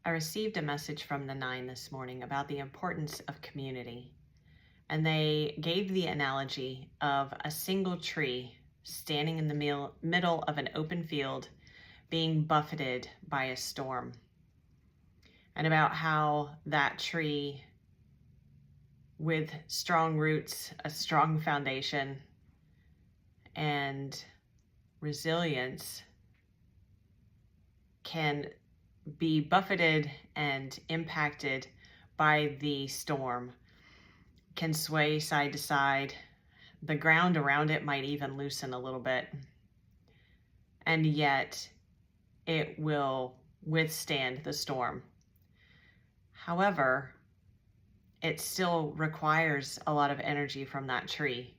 I received a message from the Nine this morning about the importance of community. And they gave the analogy of a single tree standing in the middle of an open field being buffeted by a storm. And about how that tree, with strong roots, a strong foundation, and resilience, can be buffeted and impacted by the storm, can sway side to side. The ground around it might even loosen a little bit, and yet it will withstand the storm. However, it still requires a lot of energy from that tree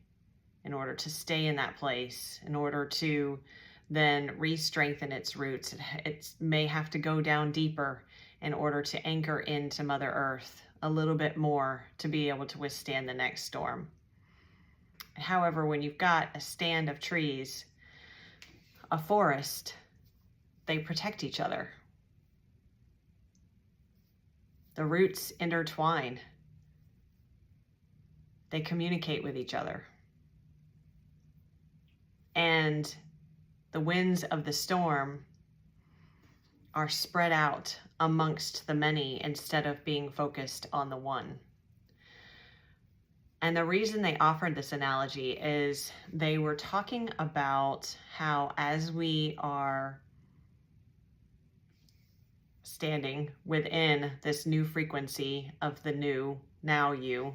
in order to stay in that place, in order to then re-strengthen its roots. It may have to go down deeper in order to anchor into Mother Earth a little bit more to be able to withstand the next storm. However, when you've got a stand of trees, a forest, they protect each other. The roots intertwine. They communicate with each other. And the winds of the storm are spread out amongst the many instead of being focused on the one. And the reason they offered this analogy is they were talking about how as we are standing within this new frequency of the new, now you,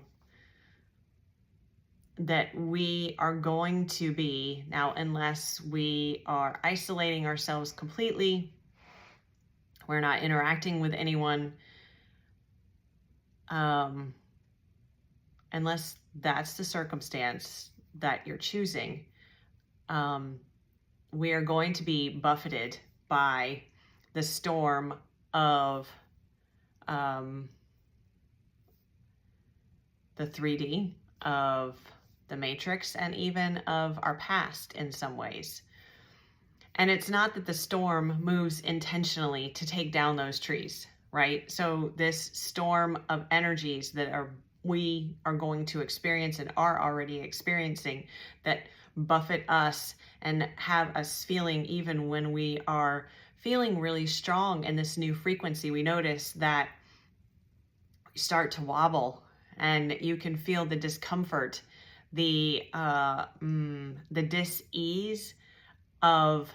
that we are going to be, now unless we are isolating ourselves completely, we're not interacting with anyone, unless that's the circumstance that you're choosing, we are going to be buffeted by the storm of the 3D, of the matrix, and even of our past in some ways. And it's not that the storm moves intentionally to take down those trees, right? So this storm of energies that we are going to experience and are already experiencing, that buffet us and have us feeling, even when we are feeling really strong in this new frequency, we notice that we start to wobble, and you can feel the discomfort, the dis-ease of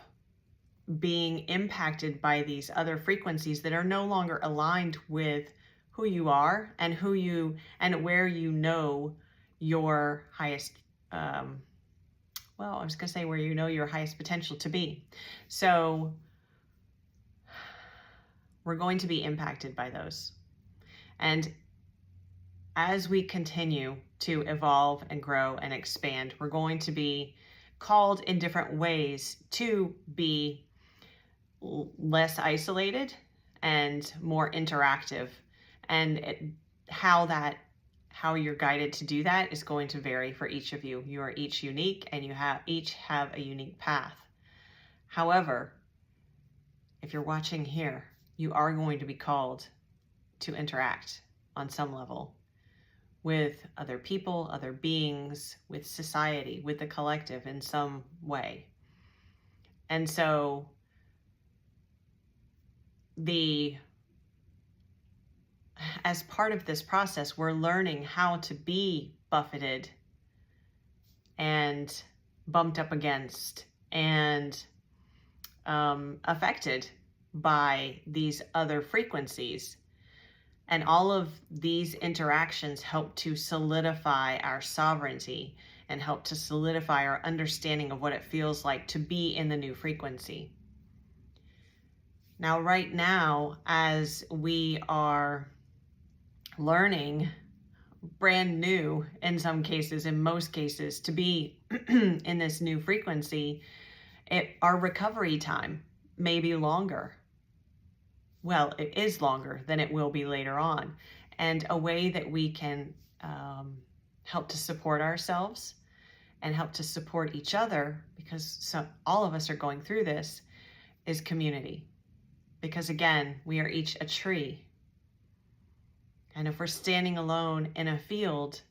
being impacted by these other frequencies that are no longer aligned with who you are and where you know your highest, I was going to say where you know your highest potential to be. So we're going to be impacted by those. And as we continue to evolve and grow and expand, we're going to be called in different ways to be less isolated and more interactive. And how you're guided to do that is going to vary for each of you. You are each unique, and you each have a unique path. However, if you're watching here, you are going to be called to interact on some level with other people, other beings, with society, with the collective in some way. And so as part of this process, we're learning how to be buffeted and bumped up against and affected by these other frequencies. And all of these interactions help to solidify our sovereignty and help to solidify our understanding of what it feels like to be in the new frequency. Now, right now, as we are learning brand new, in some cases, in most cases, to be in this new frequency, our recovery time may be longer. Well, it is longer than it will be later on. And a way that we can help to support ourselves and help to support each other, because all of us are going through this, is community. Because again, we are each a tree. And if we're standing alone in a field,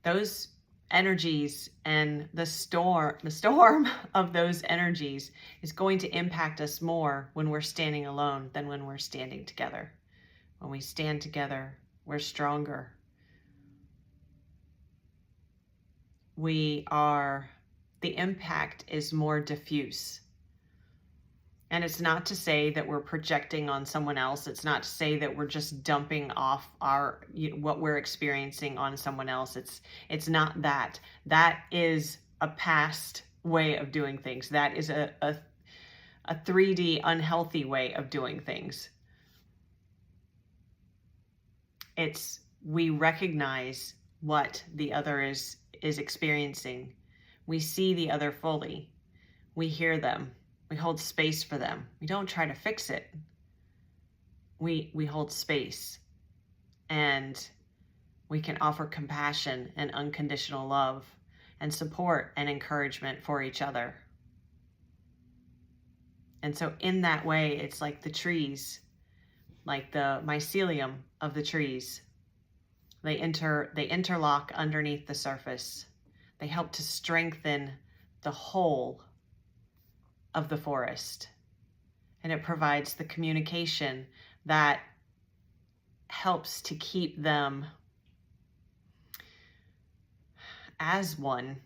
those energies and the storm of those energies is going to impact us more when we're standing alone than when we're standing together. When we stand together, we're stronger. The impact is more diffuse. And it's not to say that we're projecting on someone else. It's not to say that we're just dumping off what we're experiencing on someone else. It's not that. That is a past way of doing things. That is a 3D unhealthy way of doing things. We recognize what the other is experiencing. We see the other fully. We hear them. We hold space for them. We don't try to fix it. We hold space, and we can offer compassion and unconditional love and support and encouragement for each other. And so in that way, it's like the trees, like the mycelium of the trees. They interlock underneath the surface. They help to strengthen the whole of the forest, and it provides the communication that helps to keep them as one.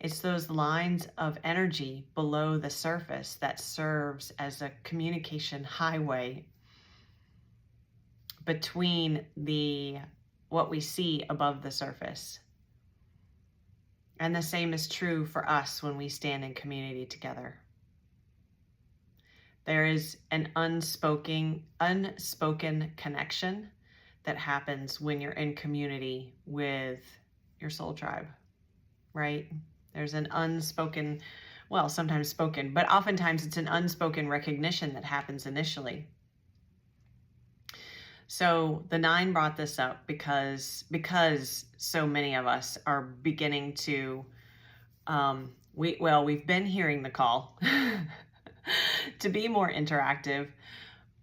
It's those lines of energy below the surface that serves as a communication highway between what we see above the surface. And the same is true for us when we stand in community together. There is an unspoken connection that happens when you're in community with your soul tribe, right? There's an unspoken, well, sometimes spoken, but oftentimes it's an unspoken recognition that happens initially. So the 9 brought this up because so many of us are beginning to, we've been hearing the call to be more interactive.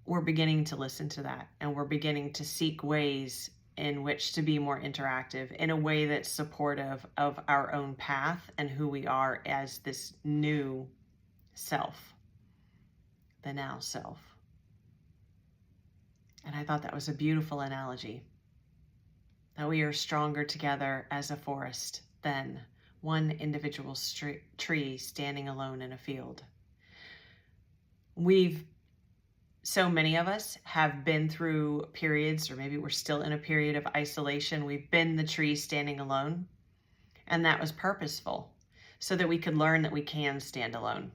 We're beginning to listen to that, and we're beginning to seek ways in which to be more interactive in a way that's supportive of our own path and who we are as this new self, the now self. And I thought that was a beautiful analogy, that we are stronger together as a forest than one individual tree standing alone in a field. So many of us have been through periods, or maybe we're still in a period of isolation. We've been the tree standing alone, and that was purposeful so that we could learn that we can stand alone.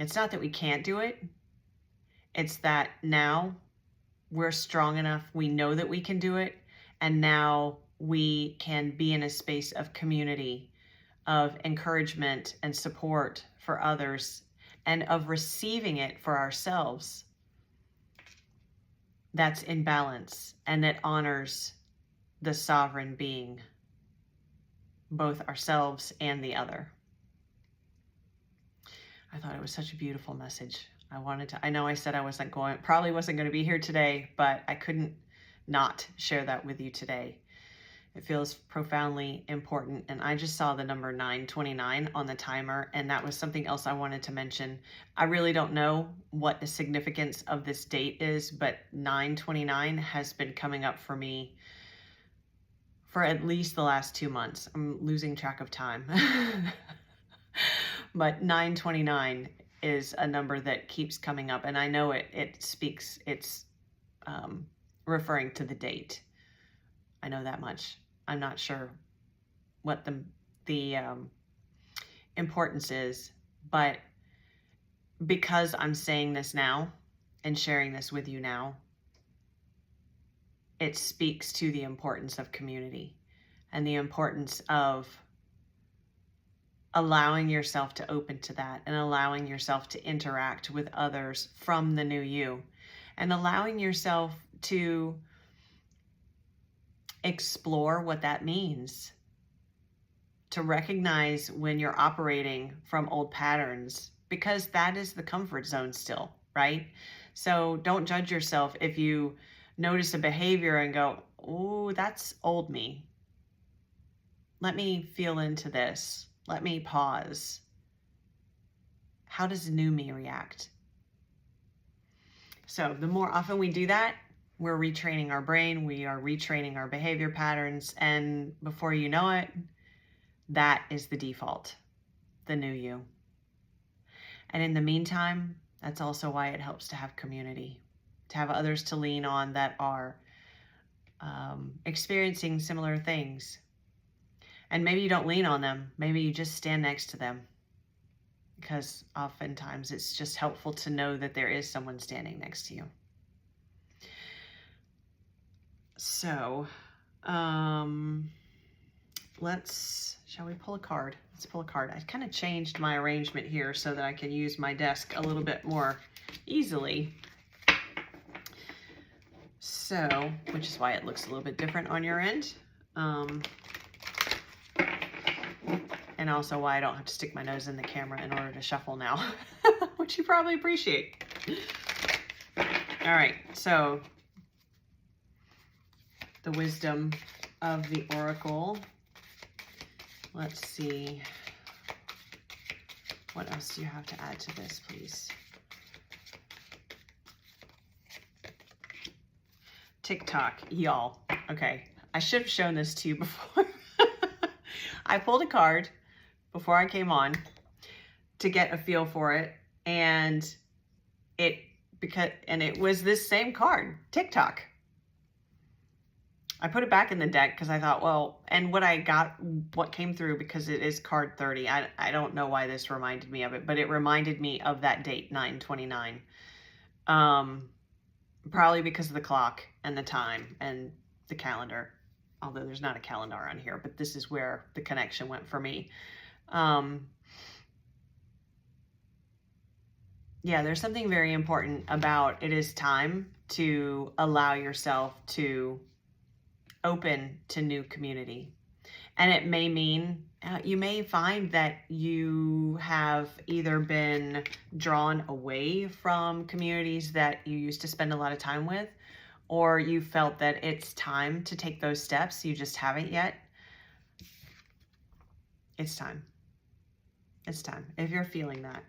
It's not that we can't do it. It's that now we're strong enough, we know that we can do it, and now we can be in a space of community, of encouragement and support for others, and of receiving it for ourselves. That's in balance, and that honors the sovereign being, both ourselves and the other. I thought it was such a beautiful message. I know I said I probably wasn't going to be here today, but I couldn't not share that with you today. It feels profoundly important. And I just saw the number 929 on the timer, and that was something else I wanted to mention. I really don't know what the significance of this date is, but 929 has been coming up for me for at least the last 2 months. I'm losing track of time. But 929 is a number that keeps coming up, and I know it's referring to the date. I know that much. I'm not sure what the importance is, but because I'm saying this now and sharing this with you now, it speaks to the importance of community and the importance of allowing yourself to open to that, and allowing yourself to interact with others from the new you, and allowing yourself to explore what that means to recognize when you're operating from old patterns, because that is the comfort zone still, right? So don't judge yourself if you notice a behavior and go, oh, that's old me. Let me feel into this. Let me pause. How does new me react? So the more often we do that, we're retraining our brain, we are retraining our behavior patterns, and before you know it, that is the default, the new you. And in the meantime, that's also why it helps to have community, to have others to lean on that are experiencing similar things. And maybe you don't lean on them, maybe you just stand next to them, because oftentimes it's just helpful to know that there is someone standing next to you. So, shall we pull a card? Let's pull a card. I kind of changed my arrangement here so that I can use my desk a little bit more easily. So, which is why it looks a little bit different on your end. And also why I don't have to stick my nose in the camera in order to shuffle now, which you probably appreciate. All right, so the wisdom of the oracle. Let's see. What else do you have to add to this, please? TikTok, y'all. Okay, I should have shown this to you before. I pulled a card before I came on to get a feel for it, and it was this same card, TikTok. I put it back in the deck because I thought, well, and what came through, because it is card 30. I don't know why this reminded me of it, but it reminded me of that date, 9/29. Probably because of the clock and the time and the calendar, although there's not a calendar on here, but this is where the connection went for me. Yeah, there's something very important about it is time to allow yourself to open to new community. And it may mean, you may find that you have either been drawn away from communities that you used to spend a lot of time with, or you felt that it's time to take those steps. You just haven't yet. It's time. It's time, if you're feeling that.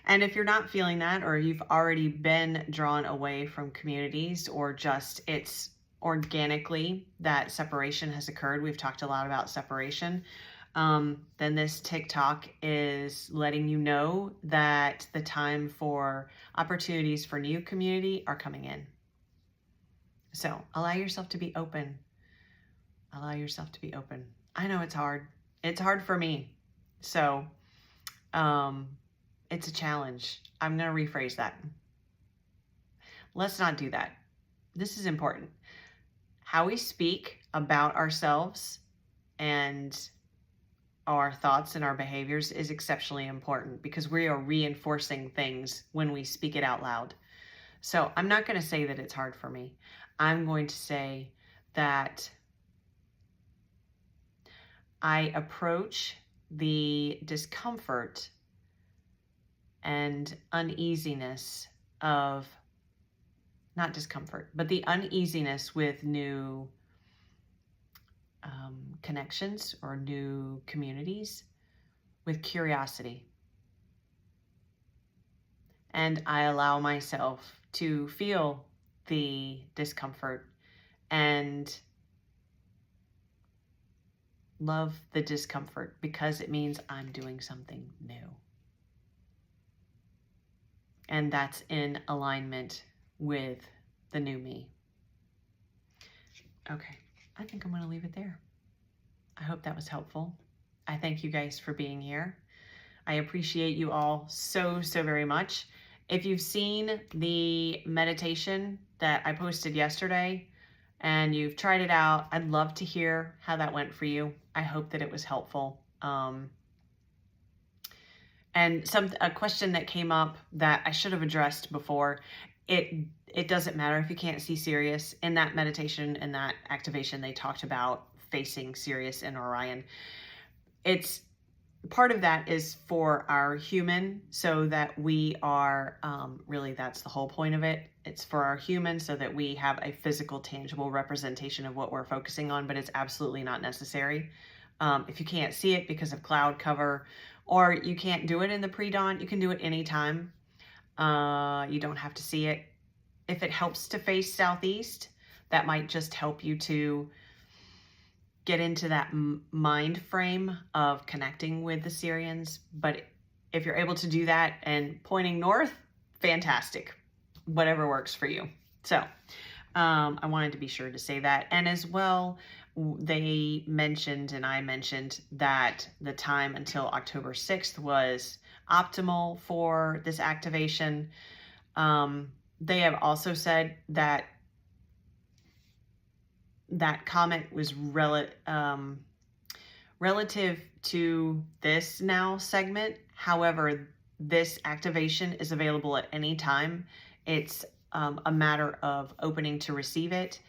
And if you're not feeling that, or you've already been drawn away from communities, or just it's organically that separation has occurred, we've talked a lot about separation, then this TikTok is letting you know that the time for opportunities for new community are coming in. So allow yourself to be open. Allow yourself to be open. I know it's hard. It's hard for me. So it's a challenge. I'm going to rephrase that. Let's not do that. This is important. How we speak about ourselves and our thoughts and our behaviors is exceptionally important, because we are reinforcing things when we speak it out loud. So I'm not going to say that it's hard for me. I'm going to say that I approach the discomfort and uneasiness of, not discomfort, but the uneasiness with new connections or new communities with curiosity. And I allow myself to feel the discomfort and love the discomfort, because it means I'm doing something new. And that's in alignment with the new me. Okay, I think I'm going to leave it there. I hope that was helpful. I thank you guys for being here. I appreciate you all so very much. If you've seen the meditation that I posted yesterday and you've tried it out, I'd love to hear how that went for you. I hope that it was helpful. And a question that came up that I should have addressed before, it doesn't matter if you can't see Sirius. In that meditation and that activation, they talked about facing Sirius and Orion. it's part of that is for our human, so that we are, really that's the whole point of it. It's for our human so that we have a physical, tangible representation of what we're focusing on, but it's absolutely not necessary. If you can't see it because of cloud cover, or you can't do it in the pre-dawn, you can do it anytime. You don't have to see it. If it helps to face southeast, that might just help you to get into that mind frame of connecting with the Syrians. But if you're able to do that and pointing north, fantastic. Whatever works for you. So I wanted to be sure to say that. And as well, they mentioned, and I mentioned, that the time until October 6th was optimal for this activation. They have also said that that comment was relative to this now segment. However, this activation is available at any time. It's a matter of opening to receive it.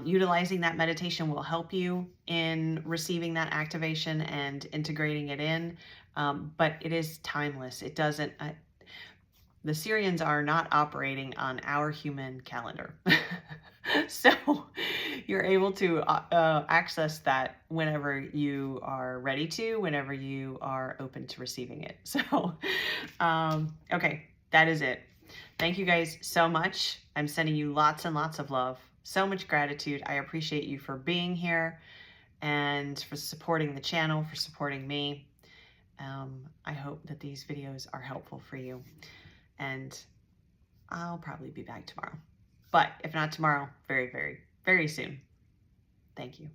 Utilizing that meditation will help you in receiving that activation and integrating it in, but it is timeless. It doesn't, the Syrians are not operating on our human calendar. So you're able to access that whenever you are ready to, whenever you are open to receiving it. So, okay, that is it. Thank you guys so much. I'm sending you lots and lots of love. So much gratitude. I appreciate you for being here and for supporting the channel, for supporting me. I hope that these videos are helpful for you. And I'll probably be back tomorrow. But if not tomorrow, very, very, very soon. Thank you.